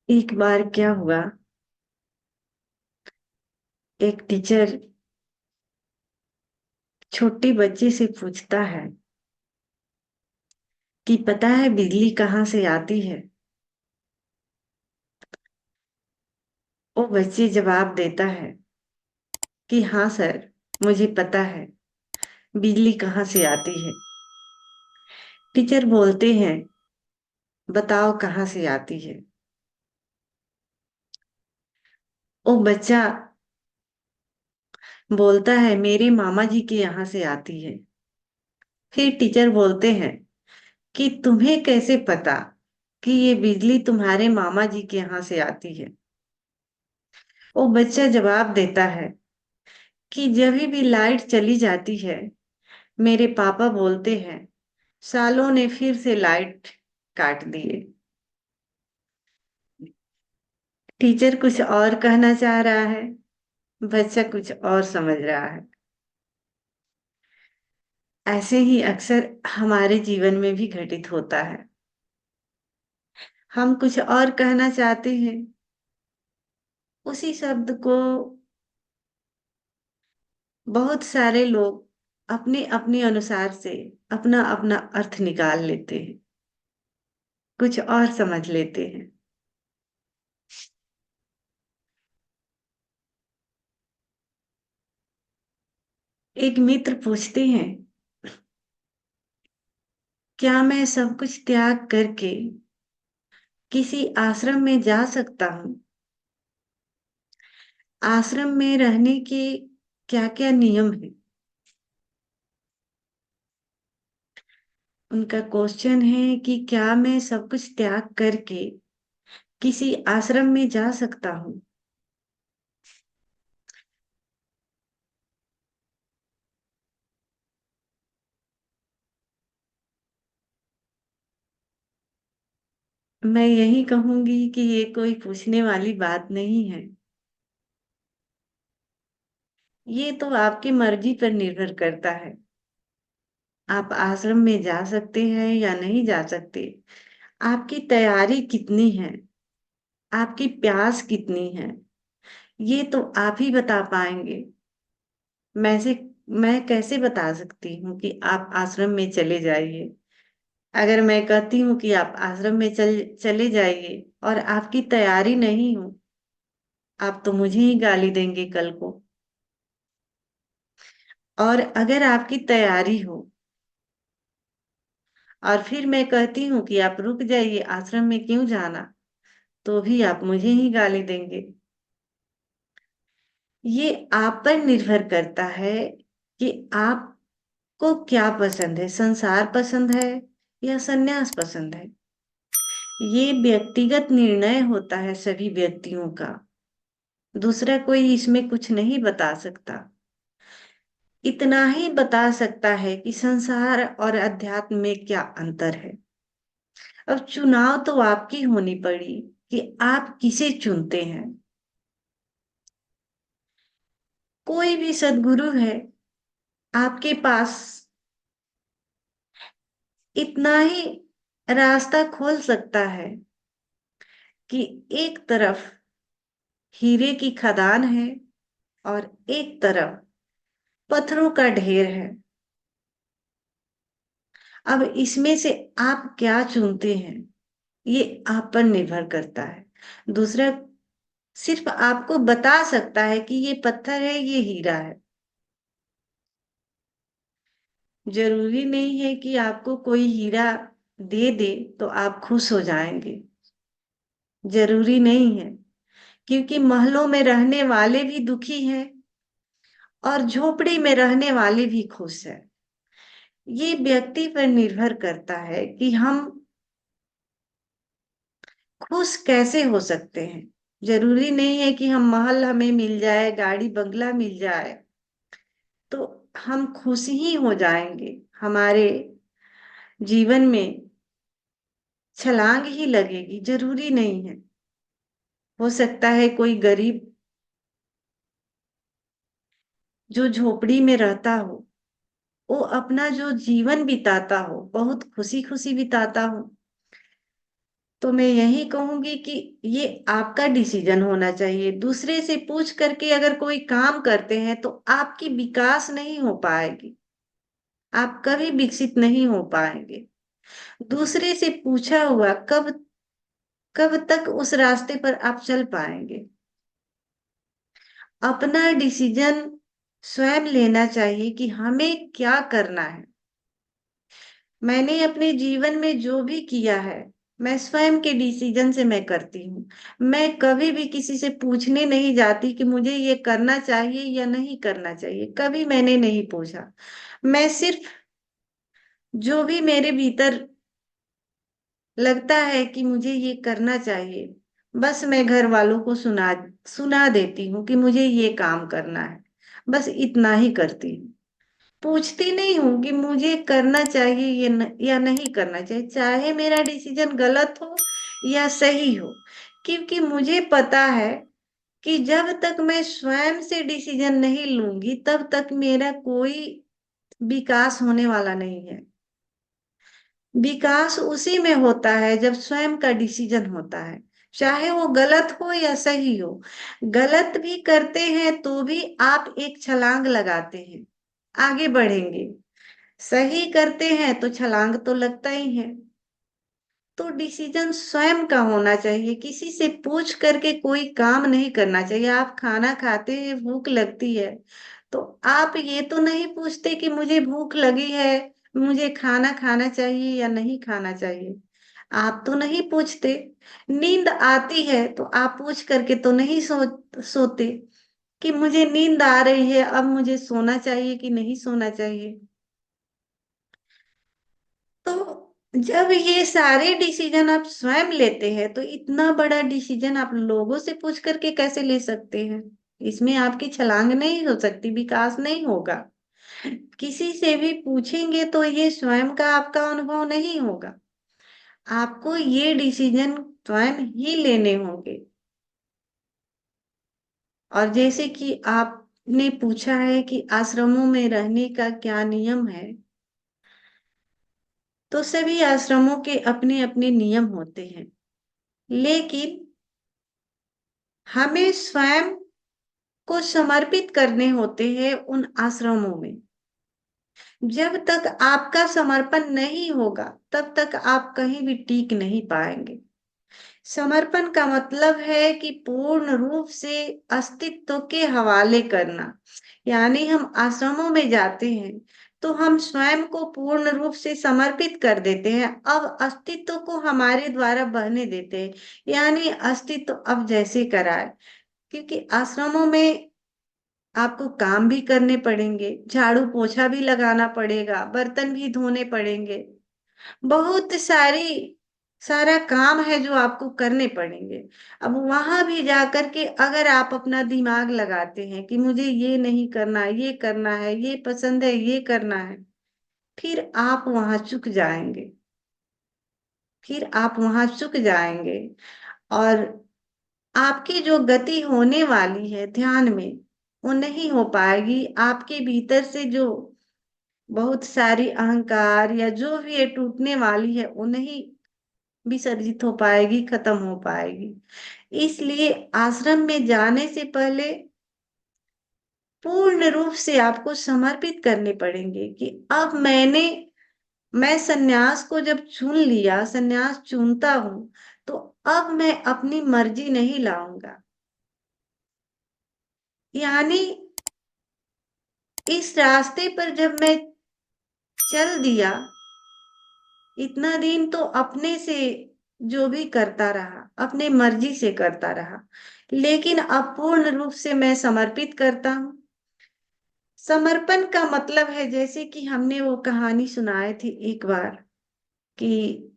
एक बार क्या हुआ। एक टीचर छोटी बच्ची से पूछता है कि पता है बिजली कहाँ से आती है। वो बच्ची जवाब देता है कि हाँ सर, मुझे पता है बिजली कहाँ से आती है। टीचर बोलते हैं बताओ कहाँ से आती है। वो बच्चा बोलता है मेरे मामा जी के यहाँ से आती है। फिर टीचर बोलते हैं कि तुम्हें कैसे पता कि ये बिजली तुम्हारे मामा जी के यहाँ से आती है। वो बच्चा जवाब देता है कि जब भी लाइट चली जाती है मेरे पापा बोलते हैं सालों ने फिर से लाइट काट दिए। टीचर कुछ और कहना चाह रहा है, बच्चा कुछ और समझ रहा है। ऐसे ही अक्सर हमारे जीवन में भी घटित होता है। हम कुछ और कहना चाहते हैं, उसी शब्द को बहुत सारे लोग अपने अपने अनुसार से अपना अपना अर्थ निकाल लेते हैं, कुछ और समझ लेते हैं। एक मित्र पूछते हैं क्या मैं सब कुछ त्याग करके किसी आश्रम में जा सकता हूँ। आश्रम में रहने के क्या क्या नियम है। उनका क्वेश्चन है कि क्या मैं सब कुछ त्याग करके किसी आश्रम में जा सकता हूँ। मैं यही कहूंगी कि ये कोई पूछने वाली बात नहीं है। ये तो आपकी मर्जी पर निर्भर करता है। आप आश्रम में जा सकते हैं या नहीं जा सकते। आपकी तैयारी कितनी है, आपकी प्यास कितनी है, ये तो आप ही बता पाएंगे। मैं से मैं कैसे बता सकती हूँ कि आप आश्रम में चले जाइए। अगर मैं कहती हूँ कि आप आश्रम में चले जाइए और आपकी तैयारी नहीं हो, आप तो मुझे ही गाली देंगे कल को। और अगर आपकी तैयारी हो और फिर मैं कहती हूँ कि आप रुक जाइए, आश्रम में क्यों जाना, तो भी आप मुझे ही गाली देंगे। ये आप पर निर्भर करता है कि आपको क्या पसंद है, संसार पसंद है या सन्यास पसंद है। ये व्यक्तिगत निर्णय होता है सभी व्यक्तियों का। दूसरा कोई इसमें कुछ नहीं बता सकता। इतना ही बता सकता है कि संसार और अध्यात्म में क्या अंतर है। अब चुनाव तो आपकी होनी पड़ी कि आप किसे चुनते हैं। कोई भी सदगुरु है आपके पास, इतना ही रास्ता खोल सकता है कि एक तरफ हीरे की खदान है और एक तरफ पत्थरों का ढेर है। अब इसमें से आप क्या चुनते हैं, ये आप पर निर्भर करता है। दूसरा सिर्फ आपको बता सकता है कि ये पत्थर है, ये हीरा है। जरूरी नहीं है कि आपको कोई हीरा दे दे तो आप खुश हो जाएंगे। जरूरी नहीं है, क्योंकि महलों में रहने वाले भी दुखी हैं और झोपड़ी में रहने वाले भी खुश हैं। ये व्यक्ति पर निर्भर करता है कि हम खुश कैसे हो सकते हैं। जरूरी नहीं है कि हम महल हमें मिल जाए, गाड़ी बंगला मिल जाए तो हम खुश ही हो जाएंगे। हमारे जीवन में छलांग ही लगेगी, जरूरी नहीं है। हो सकता है कोई गरीब जो झोपड़ी में रहता हो, वो अपना जो जीवन बिताता हो बहुत खुशी खुशी बिताता हो। तो मैं यही कहूंगी कि ये आपका डिसीजन होना चाहिए। दूसरे से पूछ करके अगर कोई काम करते हैं तो आपकी विकास नहीं हो पाएगी, आप कभी विकसित नहीं हो पाएंगे। दूसरे से पूछा हुआ कब कब तक उस रास्ते पर आप चल पाएंगे। अपना डिसीजन स्वयं लेना चाहिए कि हमें क्या करना है। मैंने अपने जीवन में जो भी किया है, मैं स्वयं के डिसीजन से मैं करती हूँ। मैं कभी भी किसी से पूछने नहीं जाती कि मुझे ये करना चाहिए या नहीं करना चाहिए, कभी मैंने नहीं पूछा। मैं सिर्फ जो भी मेरे भीतर लगता है कि मुझे ये करना चाहिए, बस मैं घर वालों को सुना सुना देती हूँ कि मुझे ये काम करना है। बस इतना ही करती हूँ। पूछती नहीं हूँ कि मुझे करना चाहिए या नहीं करना चाहिए, चाहे मेरा डिसीजन गलत हो या सही हो। क्योंकि मुझे पता है कि जब तक मैं स्वयं से डिसीजन नहीं लूंगी तब तक मेरा कोई विकास होने वाला नहीं है। विकास उसी में होता है जब स्वयं का डिसीजन होता है, चाहे वो गलत हो या सही हो। गलत भी करते हैं तो भी आप एक छलांग लगाते हैं, आगे बढ़ेंगे। सही करते हैं तो छलांग तो लगता ही है। तो डिसीजन स्वयं का होना चाहिए, किसी से पूछ करके कोई काम नहीं करना चाहिए। आप खाना खाते हैं, भूख लगती है, तो आप ये तो नहीं पूछते कि मुझे भूख लगी है, मुझे खाना खाना चाहिए या नहीं खाना चाहिए। आप तो नहीं पूछते। नींद आती है तो आप पूछ करके तो नहीं सोते कि मुझे नींद आ रही है, अब मुझे सोना चाहिए कि नहीं सोना चाहिए। तो जब ये सारे डिसीजन आप स्वयं लेते हैं तो इतना बड़ा डिसीजन आप लोगों से पूछ करके कैसे ले सकते हैं? इसमें आपकी छलांग नहीं हो सकती, विकास नहीं होगा। किसी से भी पूछेंगे तो ये स्वयं का आपका अनुभव नहीं होगा। आपको ये डिसीजन स्वयं ही लेने होंगे। और जैसे कि आपने पूछा है कि आश्रमों में रहने का क्या नियम है, तो सभी आश्रमों के अपने अपने नियम होते हैं, लेकिन हमें स्वयं को समर्पित करने होते हैं उन आश्रमों में। जब तक आपका समर्पण नहीं होगा तब तक आप कहीं भी टिक नहीं पाएंगे। समर्पण का मतलब है कि पूर्ण रूप से अस्तित्व के हवाले करना। यानी हम आश्रमों में जाते हैं तो हम स्वयं को पूर्ण रूप से समर्पित कर देते हैं, अब अस्तित्व को हमारे द्वारा बहने देते हैं। यानी अस्तित्व अब जैसे कराए। क्योंकि आश्रमों में आपको काम भी करने पड़ेंगे, झाड़ू पोछा भी लगाना पड़ेगा, बर्तन भी धोने पड़ेंगे, बहुत सारा काम है जो आपको करने पड़ेंगे। अब वहां भी जाकर के अगर आप अपना दिमाग लगाते हैं कि मुझे ये नहीं करना, ये करना है, ये पसंद है, ये करना है, फिर आप वहां चुक जाएंगे। और आपकी जो गति होने वाली है ध्यान में, वो नहीं हो पाएगी। आपके भीतर से जो बहुत सारी अहंकार या जो भी ये टूटने वाली है वो नहीं विसर्जित हो पाएगी, खत्म हो पाएगी। इसलिए आश्रम में जाने से पहले पूर्ण रूप से आपको समर्पित करने पड़ेंगे कि अब मैं सन्यास को जब चुन लिया, सन्यास चुनता हूं, तो अब मैं अपनी मर्जी नहीं लाऊंगा। यानी इस रास्ते पर जब मैं चल दिया, इतना दिन तो अपने से जो भी करता रहा, अपने मर्जी से करता रहा, लेकिन अब पूर्ण रूप से मैं समर्पित करता हूँ। समर्पण का मतलब है, जैसे कि हमने वो कहानी सुनाई थी एक बार, कि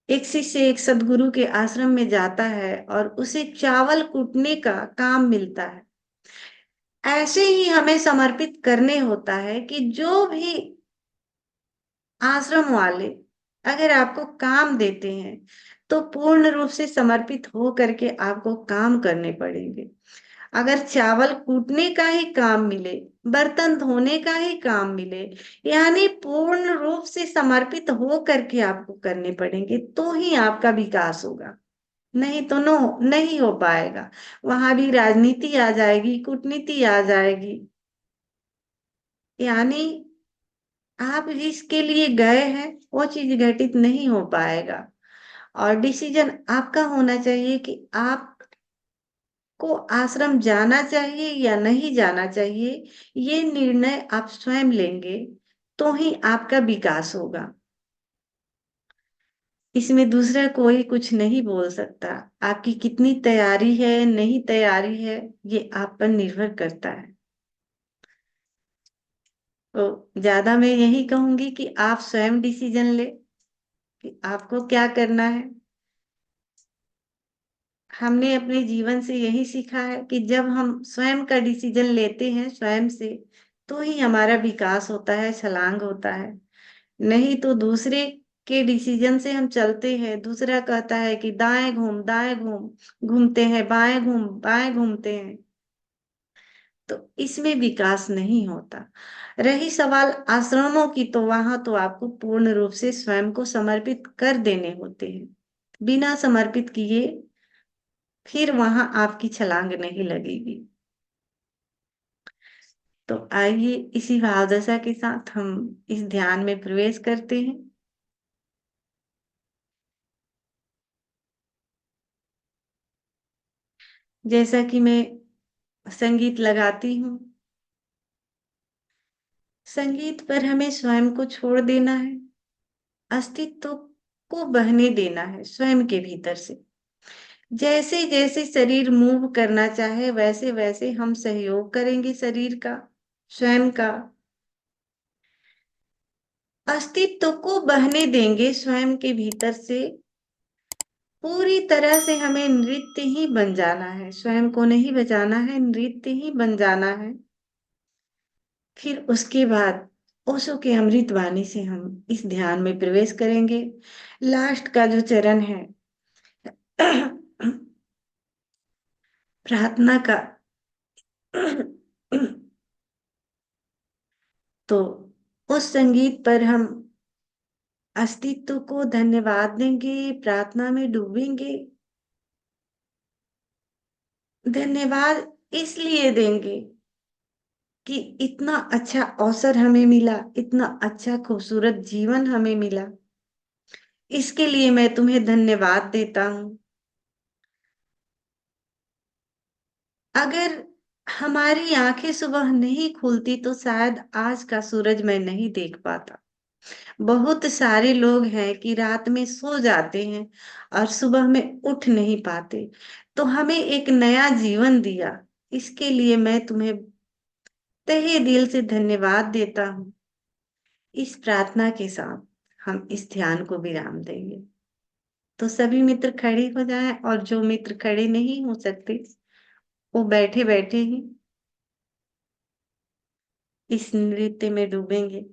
एक शिष्य एक सदगुरु के आश्रम में जाता है और उसे चावल कूटने का काम मिलता है। ऐसे ही हमें समर्पित करने होता है कि जो भी आश्रम वाले अगर आपको काम देते हैं तो पूर्ण रूप से समर्पित हो करके आपको काम करने पड़ेंगे। अगर चावल कूटने का ही काम मिले, बर्तन धोने का ही काम मिले, यानी पूर्ण रूप से समर्पित हो करके आपको करने पड़ेंगे, तो ही आपका विकास होगा। नहीं तो नो, नहीं हो पाएगा। वहां भी राजनीति आ जाएगी, कूटनीति आ जाएगी, यानी आप जिसके लिए गए हैं वो चीज घटित नहीं हो पाएगा। और डिसीजन आपका होना चाहिए कि आपको आश्रम जाना चाहिए या नहीं जाना चाहिए। ये निर्णय आप स्वयं लेंगे, तो ही आपका विकास होगा। इसमें दूसरा कोई कुछ नहीं बोल सकता। आपकी कितनी तैयारी है, नहीं तैयारी है, ये आप पर निर्भर करता है। तो ज्यादा मैं यही कहूंगी कि आप स्वयं डिसीजन ले कि आपको क्या करना है। हमने अपने जीवन से यही सीखा है कि जब हम स्वयं का डिसीजन लेते हैं स्वयं से, तो ही हमारा विकास होता है, छलांग होता है। नहीं तो दूसरे के डिसीजन से हम चलते हैं, दूसरा कहता है कि दाएं घूम दाएं घूम, घूमते हैं, बाएं घूम बाएं घूमते हैं, तो इसमें विकास नहीं होता। रही सवाल आश्रमों की, तो वहां तो आपको पूर्ण रूप से स्वयं को समर्पित कर देने होते हैं। बिना समर्पित किए फिर वहां आपकी छलांग नहीं लगेगी। तो आइए इसी भावदशा के साथ हम इस ध्यान में प्रवेश करते हैं। जैसा कि मैं संगीत लगाती हूँ, संगीत पर हमें स्वयं को छोड़ देना है, अस्तित्व को बहने देना है स्वयं के भीतर से। जैसे जैसे शरीर मूव करना चाहे, वैसे वैसे हम सहयोग करेंगे शरीर का, स्वयं का। अस्तित्व को बहने देंगे स्वयं के भीतर से। पूरी तरह से हमें नृत्य ही बन जाना है, स्वयं को नहीं बचाना है, नृत्य ही बन जाना है। फिर उसके बाद ओशो के अमृत वाणी से हम इस ध्यान में प्रवेश करेंगे। लास्ट का जो चरण है प्रार्थना का, तो उस संगीत पर हम अस्तित्व को धन्यवाद देंगे, प्रार्थना में डूबेंगे। धन्यवाद इसलिए देंगे कि इतना अच्छा अवसर हमें मिला, इतना अच्छा खूबसूरत जीवन हमें मिला, इसके लिए मैं तुम्हें धन्यवाद देता हूँ। अगर हमारी आंखें सुबह नहीं खुलती तो शायद आज का सूरज मैं नहीं देख पाता। बहुत सारे लोग हैं कि रात में सो जाते हैं और सुबह में उठ नहीं पाते। तो हमें एक नया जीवन दिया, इसके लिए मैं तुम्हें तहे दिल से धन्यवाद देता हूँ। इस प्रार्थना के साथ हम इस ध्यान को विराम देंगे। तो सभी मित्र खड़े हो जाएं, और जो मित्र खड़े नहीं हो सकते वो बैठे बैठे ही इस नृत्य में डूबेंगे।